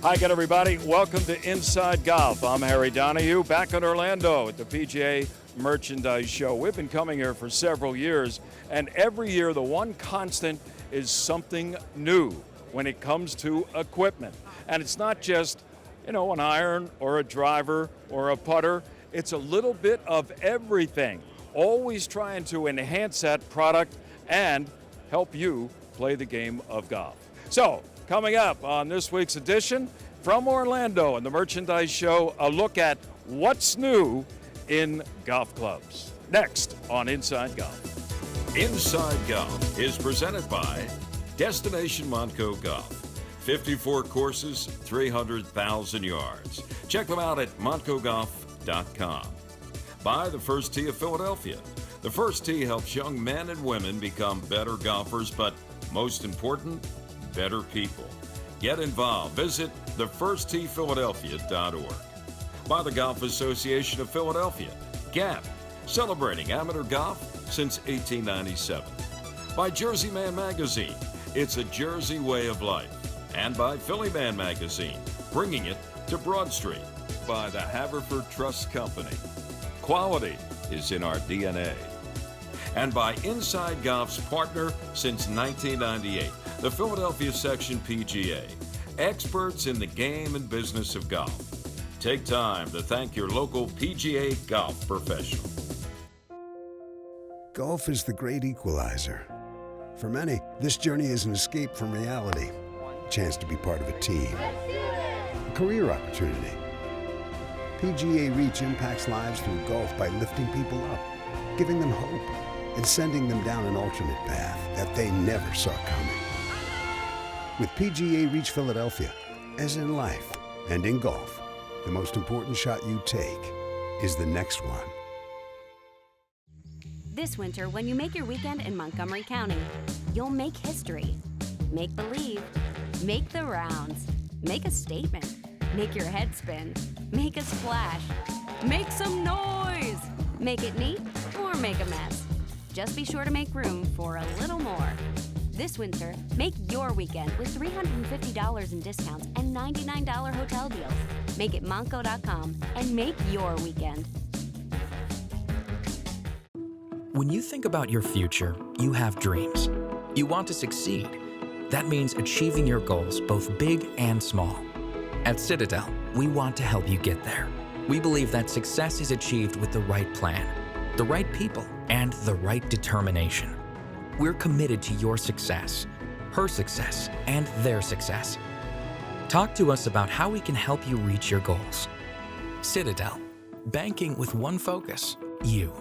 Hi again, everybody. Welcome to Inside Golf. I'm Harry Donahue, back in Orlando at the PGA Merchandise Show. We've been coming here for several years, and every year the one constant is something new when it comes to equipment. And it's not just, an iron or a driver or a putter. It's a little bit of everything, always trying to enhance that product and help you play the game of golf. So, coming up on this week's edition from Orlando and the Merchandise Show, a look at what's new in golf clubs. Next on Inside Golf. Inside Golf is presented by Destination Montco Golf. 54 courses, 300,000 yards. Check them out at montcogolf.com. By the First Tee of Philadelphia. The First Tee helps young men and women become better golfers, but most important, better people. Get involved. Visit thefirsttphiladelphia.org. By the Golf Association of Philadelphia, GAP, celebrating amateur golf since 1897. By Jersey Man Magazine, it's a Jersey way of life. And by Philly Man Magazine, bringing it to Broad Street. By the Haverford Trust Company. Quality is in our DNA. And by Inside Golf's partner since 1998, the Philadelphia Section PGA, experts in the game and business of golf. Take time to thank your local PGA golf professional. Golf is the great equalizer. For many, this journey is an escape from reality, a chance to be part of a team, a career opportunity. PGA Reach impacts lives through golf by lifting people up, giving them hope, and sending them down an alternate path that they never saw coming. With PGA Reach Philadelphia, as in life and in golf, the most important shot you take is the next one. This winter, when you make your weekend in Montgomery County, you'll make history. Make believe. Make the rounds. Make a statement. Make your head spin. Make a splash. Make some noise. Make it neat or make a mess. Just be sure to make room for a little more. This winter, make your weekend with $350 in discounts and $99 hotel deals. Make it Montco.com and make your weekend. When you think about your future, you have dreams. You want to succeed. That means achieving your goals, both big and small. At Citadel, we want to help you get there. We believe that success is achieved with the right plan, the right people, and the right determination. We're committed to your success, her success, and their success. Talk to us about how we can help you reach your goals. Citadel, banking with one focus, you.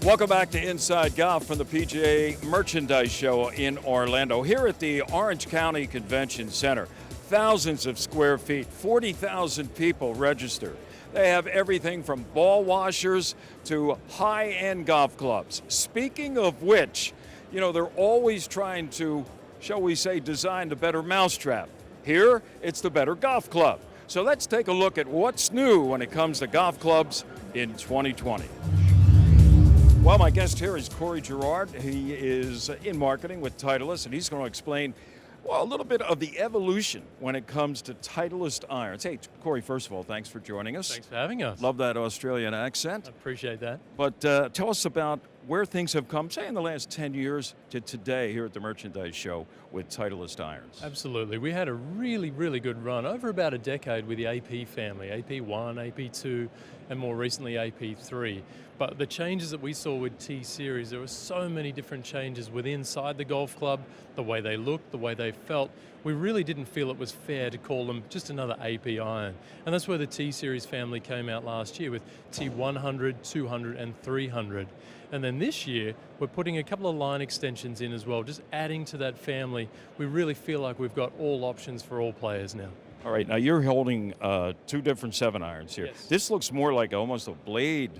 Welcome back to Inside Golf from the PGA Merchandise Show in Orlando. Here at the Orange County Convention Center, thousands of square feet, 40,000 people registered. They have everything from ball washers to high-end golf clubs. Speaking of which, they're always trying to, shall we say, design the better mousetrap. Here, it's the better golf club. So let's take a look at what's new when it comes to golf clubs in 2020. Well, my guest here is Corey Gerard. He is in marketing with Titleist, and he's going to explain, a little bit of the evolution when it comes to Titleist irons. Hey, Corey, first of all, thanks for joining us. Thanks for having us. Love that Australian accent. I appreciate that. But tell us about where things have come, say, in the last 10 years to today here at the Merchandise Show with Titleist irons. Absolutely. We had a really, really good run over about a decade with the AP family, AP1, AP2, and more recently AP3. But the changes that we saw with T-Series, there were so many different changes within inside the golf club, the way they looked, the way they felt. We really didn't feel it was fair to call them just another AP iron. And that's where the T-Series family came out last year with T100, 200, and 300. And then this year, we're putting a couple of line extensions in as well, just adding to that family. We really feel like we've got all options for all players now. All right, now you're holding two different 7-irons here. Yes. This looks more like almost a blade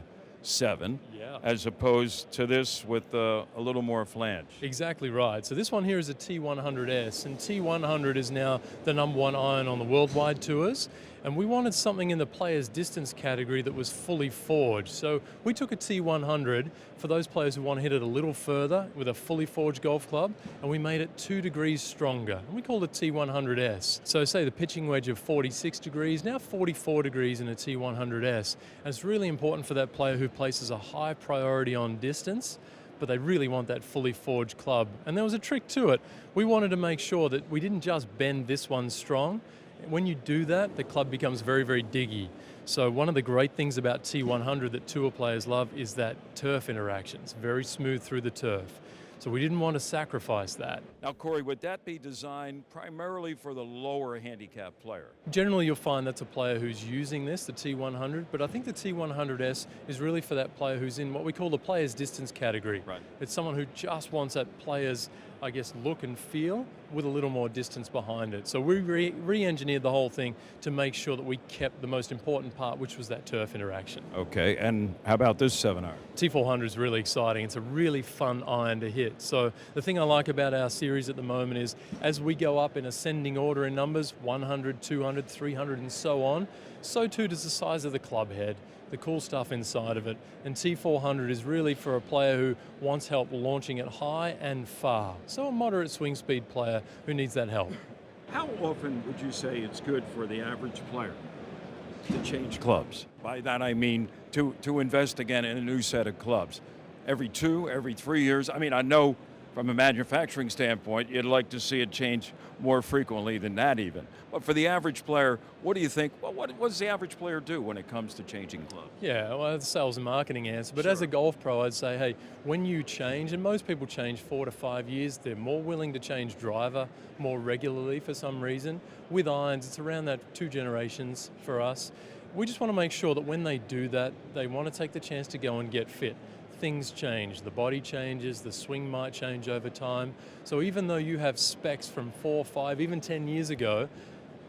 7, as opposed to this with a little more flange. Exactly right. So this one here is a T100S, and T100 is now the #1 iron on the worldwide tours. And we wanted something in the player's distance category that was fully forged. So we took a T100 for those players who want to hit it a little further with a fully forged golf club, and we made it 2 degrees stronger. And we called it T100S. So say the pitching wedge of 46 degrees, now 44 degrees in a T100S. And it's really important for that player who places a high priority on distance, but they really want that fully forged club. And there was a trick to it. We wanted to make sure that we didn't just bend this one strong. When you do that, the club becomes very, very diggy. So one of the great things about T100 that tour players love is that turf interaction. It's very smooth through the turf. So we didn't want to sacrifice that. Now, Corey, would that be designed primarily for the lower handicap player? Generally, you'll find that's a player who's using this, the T100, but I think the T100S is really for that player who's in what we call the player's distance category. Right. It's someone who just wants that player's, I guess, look and feel with a little more distance behind it. So we re-engineered the whole thing to make sure that we kept the most important part, which was that turf interaction. Okay, and how about this 7-iron? T400 is really exciting. It's a really fun iron to hit. So the thing I like about our series at the moment is as we go up in ascending order in numbers, 100, 200, 300 and so on, so too does the size of the club head, the cool stuff inside of it. And T400 is really for a player who wants help launching it high and far. So a moderate swing speed player who needs that help. How often would you say it's good for the average player to change clubs? By that I mean to invest again in a new set of clubs. Every 2, every 3 years? I mean, I know from a manufacturing standpoint, you'd like to see it change more frequently than that even. But for the average player, what do you think, what does the average player do when it comes to changing clubs? Yeah, well, that's a sales and marketing answer. But Sure. as a golf pro, I'd say, hey, when you change, and most people change 4 to 5 years, they're more willing to change driver more regularly for some reason. With irons, it's around that 2 generations for us. We just want to make sure that when they do that, they want to take the chance to go and get fit. Things change, the body changes, the swing might change over time. So even though you have specs from 4, 5, even 10 years ago,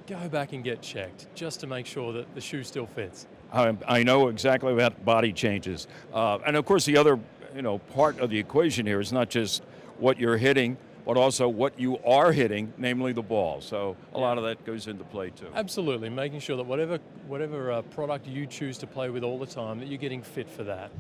go back and get checked just to make sure that the shoe still fits. I know exactly about body changes. And of course the other part of the equation here is not just what you're hitting, but also what you are hitting, namely the ball. So a lot of that goes into play too. Absolutely, making sure that whatever product you choose to play with all the time, that you're getting fit for that.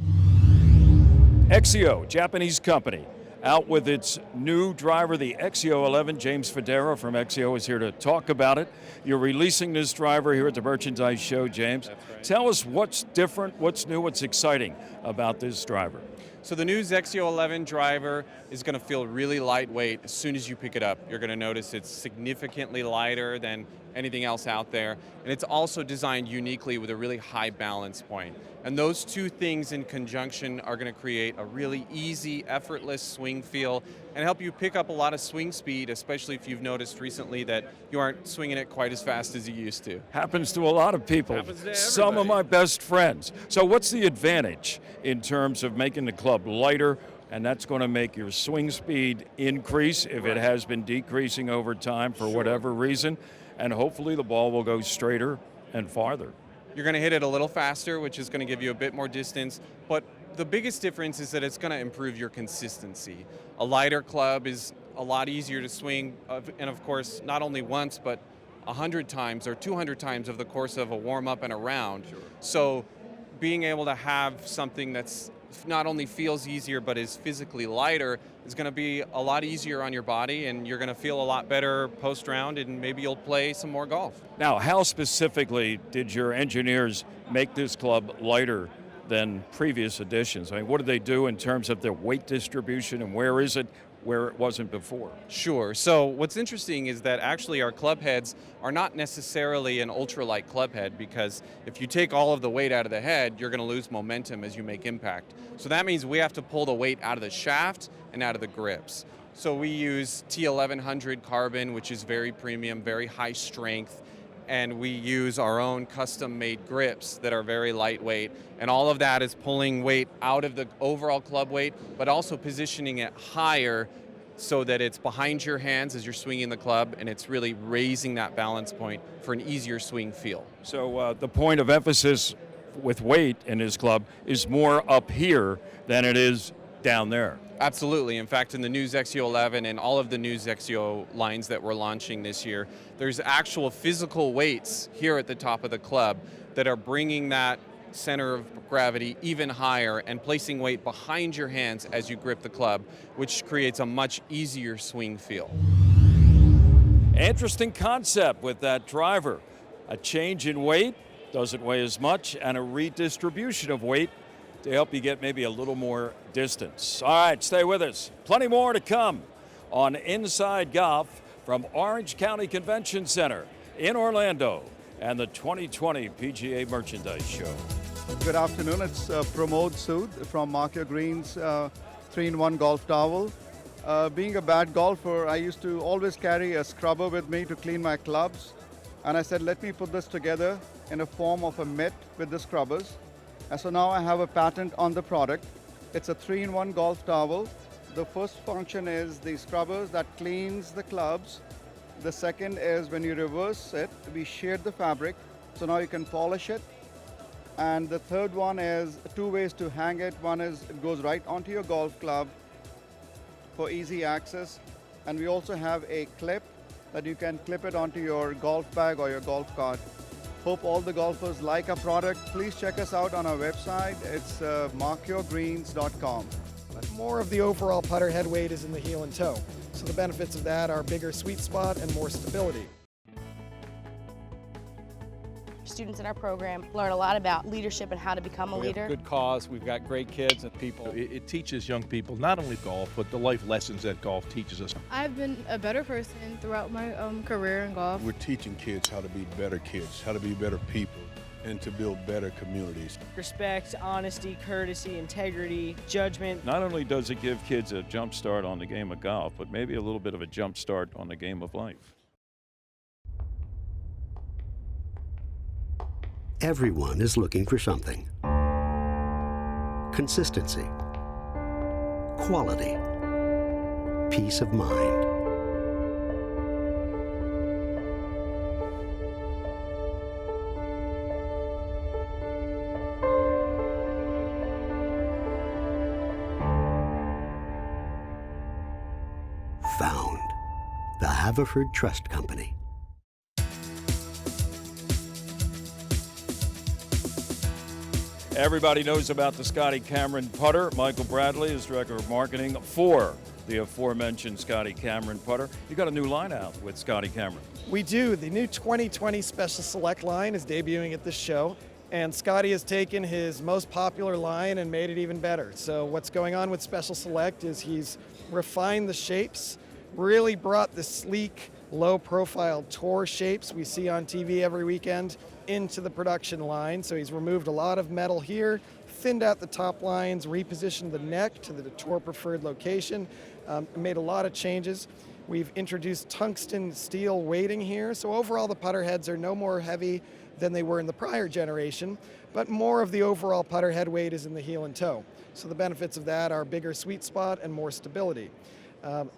Exio, Japanese company, out with its new driver, the Exio 11. James Federa from Exio is here to talk about it. You're releasing this driver here at the Merchandise Show, James. That's right. Tell us what's different, what's new, what's exciting about this driver. So the new Exio 11 driver is going to feel really lightweight as soon as you pick it up. You're going to notice it's significantly lighter than anything else out there. And it's also designed uniquely with a really high balance point. And those two things in conjunction are going to create a really easy, effortless swing feel and help you pick up a lot of swing speed, especially if you've noticed recently that you aren't swinging it quite as fast as you used to. Happens to a lot of people. Happens to Some of everybody. my best friends. So what's the advantage in terms of making the club lighter, and that's going to make your swing speed increase if it has been decreasing over time for whatever reason, and hopefully the ball will go straighter and farther. You're going to hit it a little faster, which is going to give you a bit more distance, but the biggest difference is that it's going to improve your consistency. A lighter club is a lot easier to swing, and of course, not only once, but 100 times or 200 times over the course of a warm-up and a round. Sure. So being able to have something that's not only feels easier, but is physically lighter is going to be a lot easier on your body, and you're going to feel a lot better post-round, and maybe you'll play some more golf. Now, how specifically did your engineers make this club lighter than previous editions? I mean, what did they do in terms of their weight distribution, and where is it where it wasn't before? Sure. So what's interesting is that actually our club heads are not necessarily an ultralight club head, because if you take all of the weight out of the head, you're going to lose momentum as you make impact. So that means we have to pull the weight out of the shaft and out of the grips. So we use T1100 carbon, which is very premium, very high strength, and we use our own custom-made grips that are very lightweight, and all of that is pulling weight out of the overall club weight, but also positioning it higher so that it's behind your hands as you're swinging the club, and it's really raising that balance point for an easier swing feel. So the point of emphasis with weight in his club is more up here than it is down there. Absolutely. In fact, in the News XEO 11 and all of the News XEO lines that we're launching this year, there's actual physical weights here at the top of the club that are bringing that center of gravity even higher and placing weight behind your hands as you grip the club, which creates a much easier swing feel. Interesting concept with that driver. A change in weight, doesn't weigh as much, and a redistribution of weight to help you get maybe a little more distance. All right, stay with us. Plenty more to come on Inside Golf from Orange County Convention Center in Orlando and the 2020 PGA Merchandise Show. Good afternoon. It's Pramod Sood from Mark Your Greens 3-in-1 golf towel. Being a bad golfer, I used to always carry a scrubber with me to clean my clubs. And I said, let me put this together in a form of a mitt with the scrubbers. And so now I have a patent on the product. It's a 3-in-1 golf towel. The first function is the scrubbers that cleans the clubs. The second is when you reverse it, we shade the fabric, so now you can polish it. And the third one is 2 ways to hang it. One is it goes right onto your golf club for easy access. And we also have a clip that you can clip it onto your golf bag or your golf cart. Hope all the golfers like our product. Please check us out on our website. It's markyourgreens.com. But more of the overall putter head weight is in the heel and toe. So the benefits of that are bigger sweet spot and more stability. Students in our program learn a lot about leadership and how to become a leader. We have a good cause. We've got great kids and people. It teaches young people not only golf, but the life lessons that golf teaches us. I've been a better person throughout my career in golf. We're teaching kids how to be better kids, how to be better people, and to build better communities. Respect, honesty, courtesy, integrity, judgment. Not only does it give kids a jump start on the game of golf, but maybe a little bit of a jump start on the game of life. Everyone is looking for something. Consistency, quality, peace of mind. Found. The Haverford Trust Company. Everybody knows about the Scotty Cameron putter. Michael Bradley is Director of Marketing for the aforementioned Scotty Cameron putter. You got a new line out with Scotty Cameron. We do. The new 2020 Special Select line is debuting at this show. And Scotty has taken his most popular line and made it even better. So what's going on with Special Select is he's refined the shapes, really brought the sleek, low-profile tour shapes we see on TV every weekend into the production line. So he's removed a lot of metal here, thinned out the top lines, repositioned the neck to the tour preferred location, made a lot of changes. We've introduced tungsten steel weighting here. So overall the putter heads are no more heavy than they were in the prior generation, but more of the overall putter head weight is in the heel and toe. So the benefits of that are bigger sweet spot and more stability.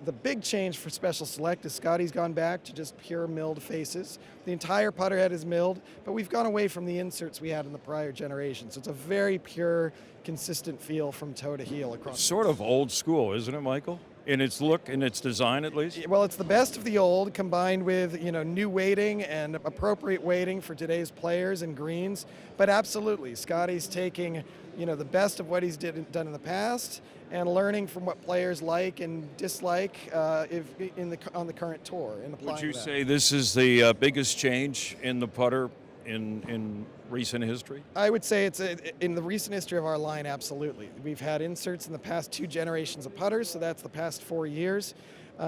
The big change for Special Select is Scotty's gone back to just pure milled faces. The entire putter head is milled, but we've gone away from the inserts we had in the prior generation. So it's a very pure, consistent feel from toe to heel across. Sort of old school, isn't it, Michael? In its look, in its design at least? Well, it's the best of the old combined with, new weighting and appropriate weighting for today's players and greens. But absolutely, Scotty's taking, the best of what he's done in the past and learning from what players like and dislike on the current tour. And would you say this is the biggest change in the putter in recent history? I would say it's in the recent history of our line, absolutely. We've had inserts in the past 2 generations of putters, so that's the past 4 years.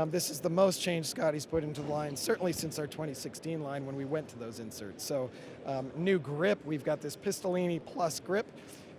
This is the most change Scotty's put into the line, certainly since our 2016 line when we went to those inserts. So new grip, we've got this Pistolini Plus grip.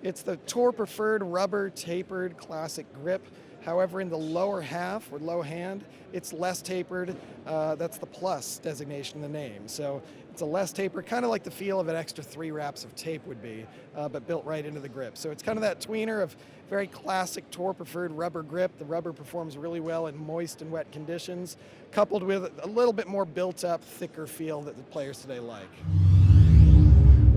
It's the tour preferred rubber tapered classic grip. However, in the lower half or low hand, it's less tapered. That's the plus designation in the name. So it's a less tapered, kind of like the feel of an extra 3 wraps of tape would be, but built right into the grip. So it's kind of that tweener of very classic tour preferred rubber grip. The rubber performs really well in moist and wet conditions, coupled with a little bit more built up, thicker feel that the players today like.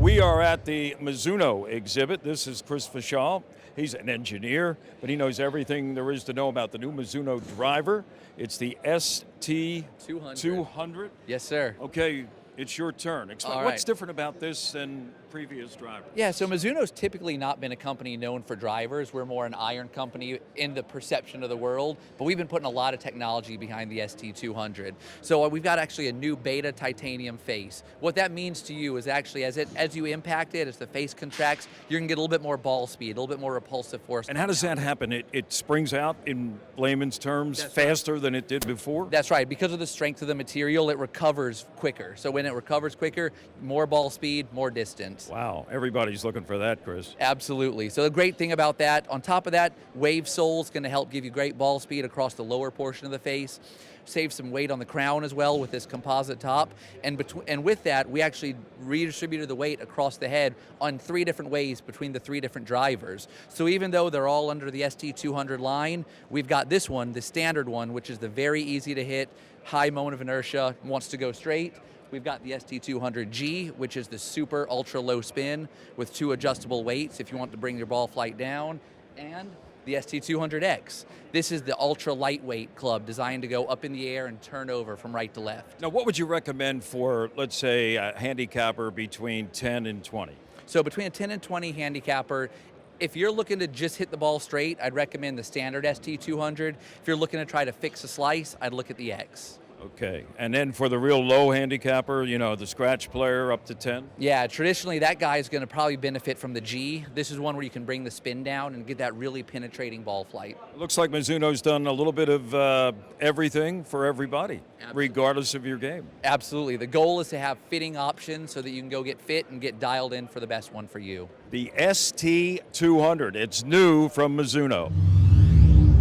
We are at the Mizuno exhibit. This is Chris Fashal. He's an engineer, but he knows everything there is to know about the new Mizuno driver. It's the ST200. Yes, sir. Okay, it's your turn. Explain All what's right. different about this than previous drivers. Yeah, so Mizuno's typically not been a company known for drivers. We're more an iron company in the perception of the world, but we've been putting a lot of technology behind the ST200. So we've got actually a new beta titanium face. What that means to you is actually as you impact it, as the face contracts, you're gonna get a little bit more ball speed, a little bit more repulsive force. And how does that happen? It springs out, in layman's terms, faster than it did before? That's right. Because of the strength of the material, it recovers quicker. So when it recovers quicker, more ball speed, more distance. Wow, everybody's looking for that, Chris. Absolutely. So the great thing about that, on top of that, Wave Sole's going to help give you great ball speed across the lower portion of the face. Save some weight on the crown as well with this composite top. And with that, we actually redistributed the weight across the head on 3 different ways between the 3 different drivers. So even though they're all under the ST200 line, we've got this one, the standard one, which is the very easy to hit, high moment of inertia, wants to go straight. We've got the ST200G, which is the super ultra low spin with 2 adjustable weights if you want to bring your ball flight down, and the ST200X. This is the ultra lightweight club designed to go up in the air and turn over from right to left. Now, what would you recommend for, let's say, a handicapper between 10 and 20? So between a 10 and 20 handicapper, if you're looking to just hit the ball straight, I'd recommend the standard ST200. If you're looking to try to fix a slice, I'd look at the X. Okay, and then for the real low handicapper, you know, the scratch player up to 10? Yeah, traditionally that guy is going to probably benefit from the G. This is one where you can bring the spin down and get that really penetrating ball flight. It looks like Mizuno's done a little bit of everything for everybody, regardless of your game. Absolutely. The goal is to have fitting options so that you can go get fit and get dialed in for the best one for you. The ST200, it's new from Mizuno.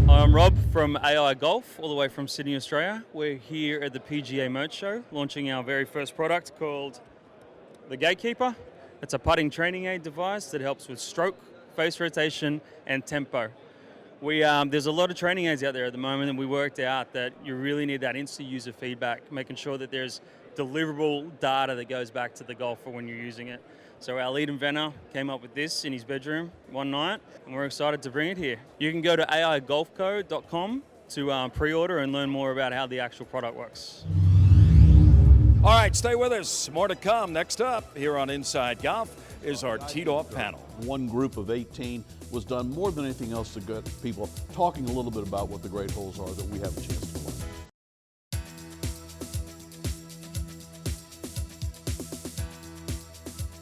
I'm Rob from AI Golf, all the way from Sydney, Australia. We're here at the PGA Merch Show, launching our very first product called the Gatekeeper. It's a putting training aid device that helps with stroke, face rotation, and tempo. There's a lot of training aids out there at the moment, and we worked out that you really need that instant user feedback, making sure that there's deliverable data that goes back to the golfer when you're using it. So our lead inventor came up with this in his bedroom one night, and we're excited to bring it here. You can go to aigolfco.com to pre-order and learn more about how the actual product works. All right, stay with us. More to come. Next up here on Inside Golf is our teed-off panel. One group of 18 was done more than anything else to get people talking a little bit about what the great holes are that we have a chance to learn.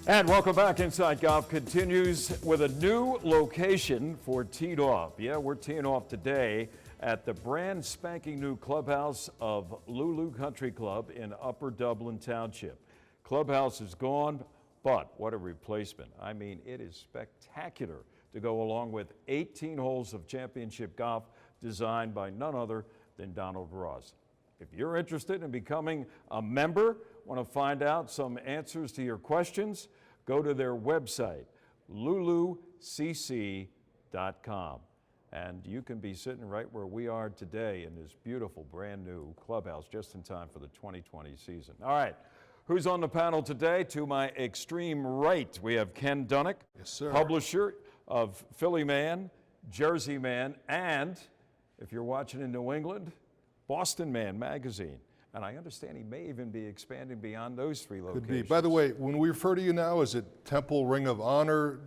And welcome back. Inside Golf continues with a new location for Teed Off. Yeah, we're teeing off today at the brand spanking new clubhouse of Lulu Country Club in Upper Dublin Township. Clubhouse is gone, but what a replacement. I mean, it is spectacular to go along with 18 holes of championship golf designed by none other than Donald Ross. If you're interested in becoming a member, want to find out some answers to your questions, go to their website, lulucc.com. And you can be sitting right where we are today in this beautiful brand new clubhouse just in time for the 2020 season. All right, who's on the panel today? To my extreme right, we have Ken Dunnick, yes, sir. Publisher of Philly Man, Jersey Man, and if you're watching in New England, Boston Man magazine. And I understand he may even be expanding beyond those 3 locations. Could be. By the way, when we refer to you now, is it Temple Ring of Honor,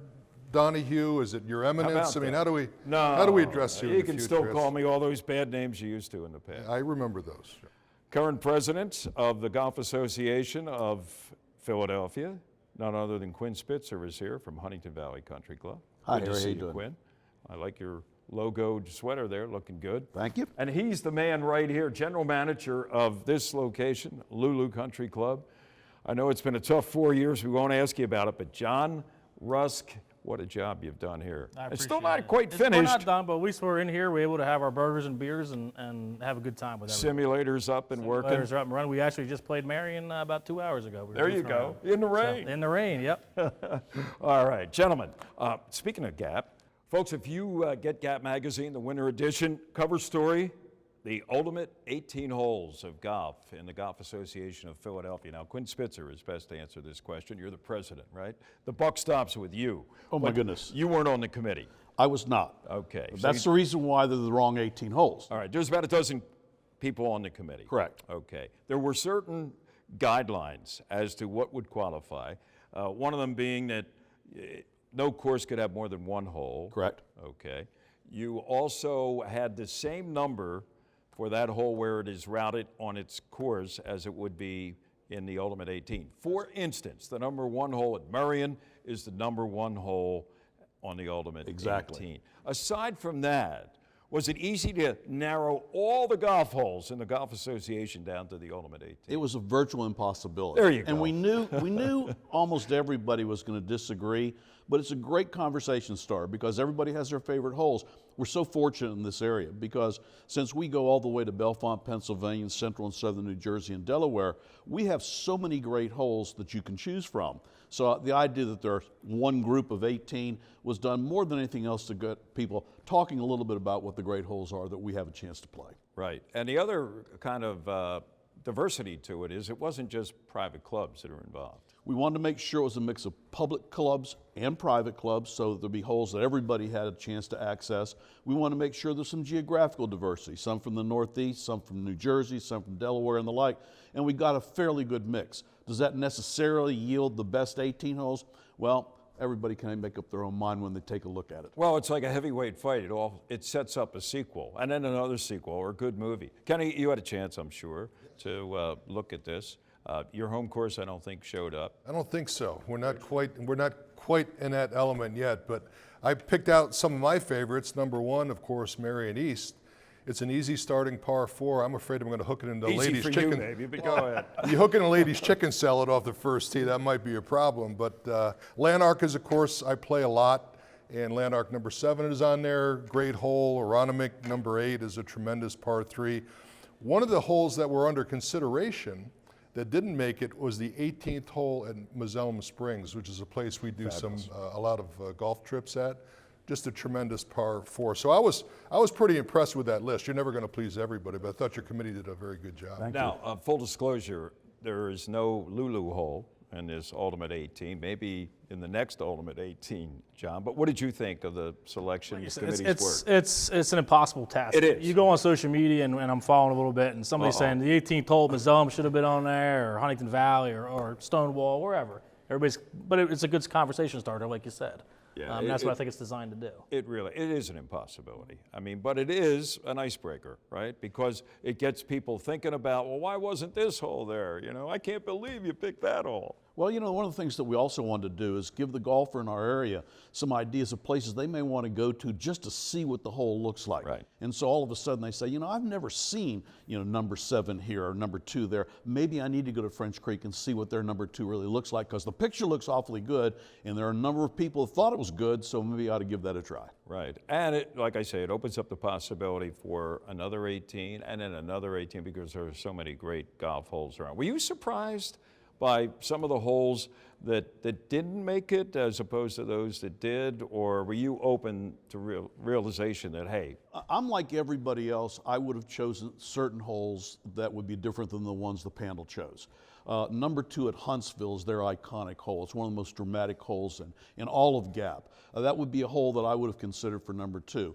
Donahue? Is it Your Eminence? I mean, how do we address you? You in the can future? still call me all those bad names you used to in the past. I remember those. Current president of the Golf Association of Philadelphia, none other than Quinn Spitzer is here from Huntington Valley Country Club. Hi, good to Harry, see how you you, doing? Quinn. I like your logoed sweater there, looking good. Thank you. And he's the man right here, general manager of this location, Lulu Country Club. I know it's been a tough 4 years. We won't ask you about it, but John Rusk, what a job you've done here. It's still not quite finished. We're not done, but at least we're in here. We're able to have our burgers and beers and have a good time with everyone. Simulators up and working. Simulators are up and running. We actually just played Marion about 2 hours ago. There you go. In the rain. In the rain, yep. All right, gentlemen, speaking of Gap, folks, if you get Gap Magazine, the winter edition, cover story, the ultimate 18 holes of golf in the Golf Association of Philadelphia. Now, Quinn Spitzer is best to answer this question. You're the president, right? The buck stops with you. Oh, my But goodness. You weren't on the committee. I was not. Okay. That's the reason why they're the wrong 18 holes. All right. There's about a dozen people on the committee. Correct. Okay. There were certain guidelines as to what would qualify. One of them being that no course could have more than one hole. Correct. Okay. You also had the same number for that hole where it is routed on its course as it would be in the Ultimate 18. For instance, the number 1 hole at Merion is the number 1 hole on the Ultimate 18. Aside from that, was it easy to narrow all the golf holes in the Golf Association down to the Ultimate 18? It was a virtual impossibility. There you go. And we knew almost everybody was going to disagree, but it's a great conversation starter because everybody has their favorite holes. We're so fortunate in this area because since we go all the way to Bellefonte, Pennsylvania, central and southern New Jersey and Delaware, we have so many great holes that you can choose from. So the idea that there's one group of 18 was done more than anything else to get people talking a little bit about what the great holes are that we have a chance to play. Right. And the other kind of diversity to it is it wasn't just private clubs that are involved. We wanted to make sure it was a mix of public clubs and private clubs so that there'd be holes that everybody had a chance to access. We want to make sure there's some geographical diversity, some from the Northeast, some from New Jersey, some from Delaware and the like, and we got a fairly good mix. Does that necessarily yield the best 18 holes? Well, everybody can make up their own mind when they take a look at it. Well, it's like a heavyweight fight. It sets up a sequel and then another sequel or a good movie. Kenny, you had a chance, I'm sure, to look at this. Your home course, I don't think, showed up. I don't think so. We're not quite in that element yet, but I picked out some of my favorites. Number 1, of course, Merion East. It's an easy starting par 4. I'm afraid I'm going to hook it into ladies' chicken. Easy for you, baby, but go ahead. You hook in a ladies' chicken salad off the first tee, that might be a problem. But Lanark is a course I play a lot, and Lanark number 7 is on there. Great hole. Aronimink number 8 is a tremendous par 3. One of the holes that were under consideration that didn't make it was the 18th hole at Mazelm Springs, which is a place we do a lot of golf trips at. Just a tremendous par 4. So I was pretty impressed with that list. You're never going to please everybody, but I thought your committee did a very good job. Now, full disclosure, there is no Lulu hole in this Ultimate 18. Maybe in the next Ultimate 18, John. But what did you think of the selection committee's work? It's an impossible task. It is. You go on social media and I'm following a little bit, and somebody's saying the 18th hole, Mazelm should have been on there, or Huntington Valley, or Stonewall, wherever. But it's a good conversation starter, like you said. Yeah, that's what I think it's designed to do. It is an impossibility. I mean, but it is an icebreaker, right? Because it gets people thinking about, well, why wasn't this hole there? You know, I can't believe you picked that hole. Well, you know, one of the things that we also wanted to do is give the golfer in our area some ideas of places they may want to go to just to see what the hole looks like. Right. And so all of a sudden they say, you know, I've never seen, you know, number 7 here or number 2 there. Maybe I need to go to French Creek and see what their number 2 really looks like, because the picture looks awfully good, and there are a number of people who thought it was good, so maybe I ought to give that a try. Right. And it, like I say, it opens up the possibility for another 18 and then another 18 because there are so many great golf holes around. Were you surprised by some of the holes that didn't make it as opposed to those that did, or were you open to realization that, hey? I'm like everybody else. I would have chosen certain holes that would be different than the ones the panel chose. Number 2 at Huntsville is their iconic hole. It's one of the most dramatic holes in all of Gap. That would be a hole that I would have considered for number 2.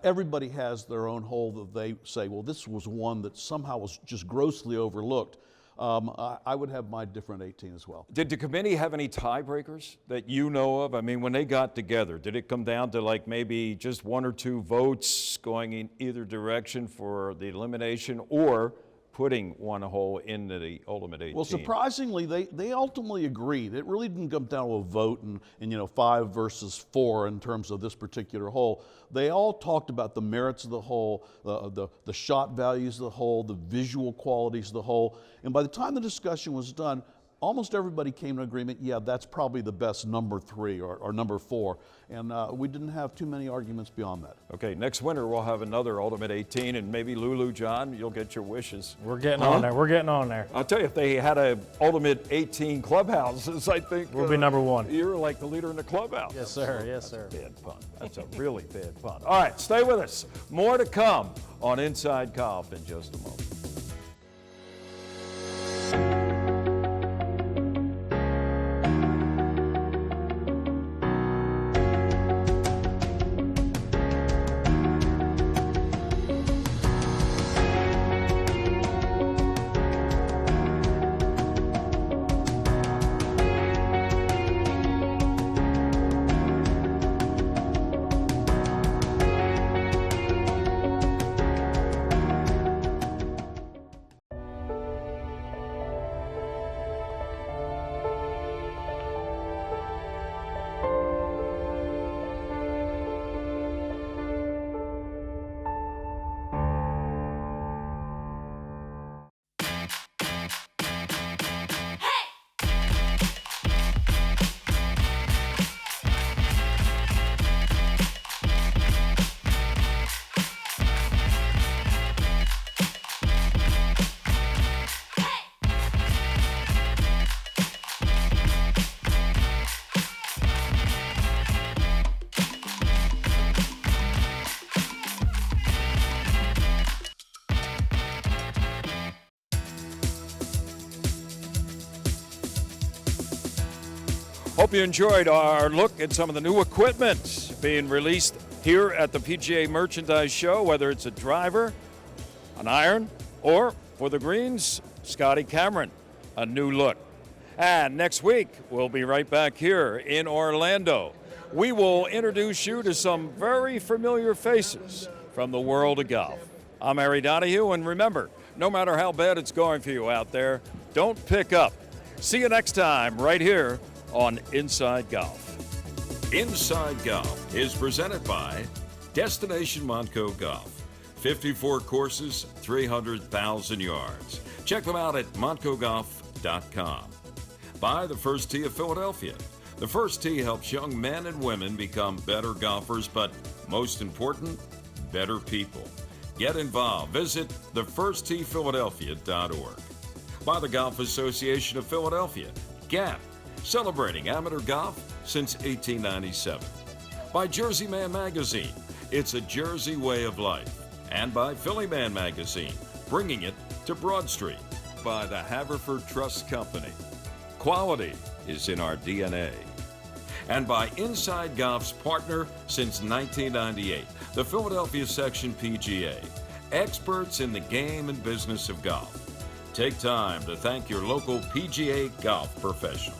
Everybody has their own hole that they say, well, this was one that somehow was just grossly overlooked. I would have my different 18 as well. Did the committee have any tiebreakers that you know of? I mean, when they got together, did it come down to like maybe just 1 or 2 votes going in either direction for the elimination, or putting one hole into the Ultimate 18? Well, surprisingly, they ultimately agreed. It really didn't come down to a vote and 5 versus 4 in terms of this particular hole. They all talked about the merits of the hole, the shot values of the hole, the visual qualities of the hole. And by the time the discussion was done, almost everybody came to agreement, yeah, that's probably the best number 3 or number 4. And we didn't have too many arguments beyond that. Okay, next winter we'll have another Ultimate 18, and maybe Lulu, John, you'll get your wishes. We're getting on there. We're getting on there. I'll tell you, if they had a Ultimate 18 clubhouses, I think we'll be number 1. You're like the leader in the clubhouse. Yes, sir. Yes, sir. That's a bad pun. That's a really bad pun. All right, stay with us. More to come on Inside Golf in just a moment. Hope you enjoyed our look at some of the new equipment being released here at the PGA Merchandise Show, whether it's a driver, an iron, or for the greens, Scotty Cameron, a new look. And next week, we'll be right back here in Orlando. We will introduce you to some very familiar faces from the world of golf. I'm Harry Donahue, and remember, no matter how bad it's going for you out there, don't pick up. See you next time right here on Inside Golf. Inside Golf is presented by Destination Montco Golf. 54 courses, 300,000 yards. Check them out at montcogolf.com. By the First Tee of Philadelphia. The First Tee helps young men and women become better golfers, but most important, better people. Get involved. Visit thefirstteephiladelphia.org. By the Golf Association of Philadelphia. GAP, celebrating amateur golf since 1897. By Jersey Man Magazine, it's a Jersey way of life. And by Philly Man Magazine, bringing it to Broad Street. By the Haverford Trust Company. Quality is in our DNA. And by Inside Golf's partner since 1998, the Philadelphia Section PGA. Experts in the game and business of golf. Take time to thank your local PGA golf professional.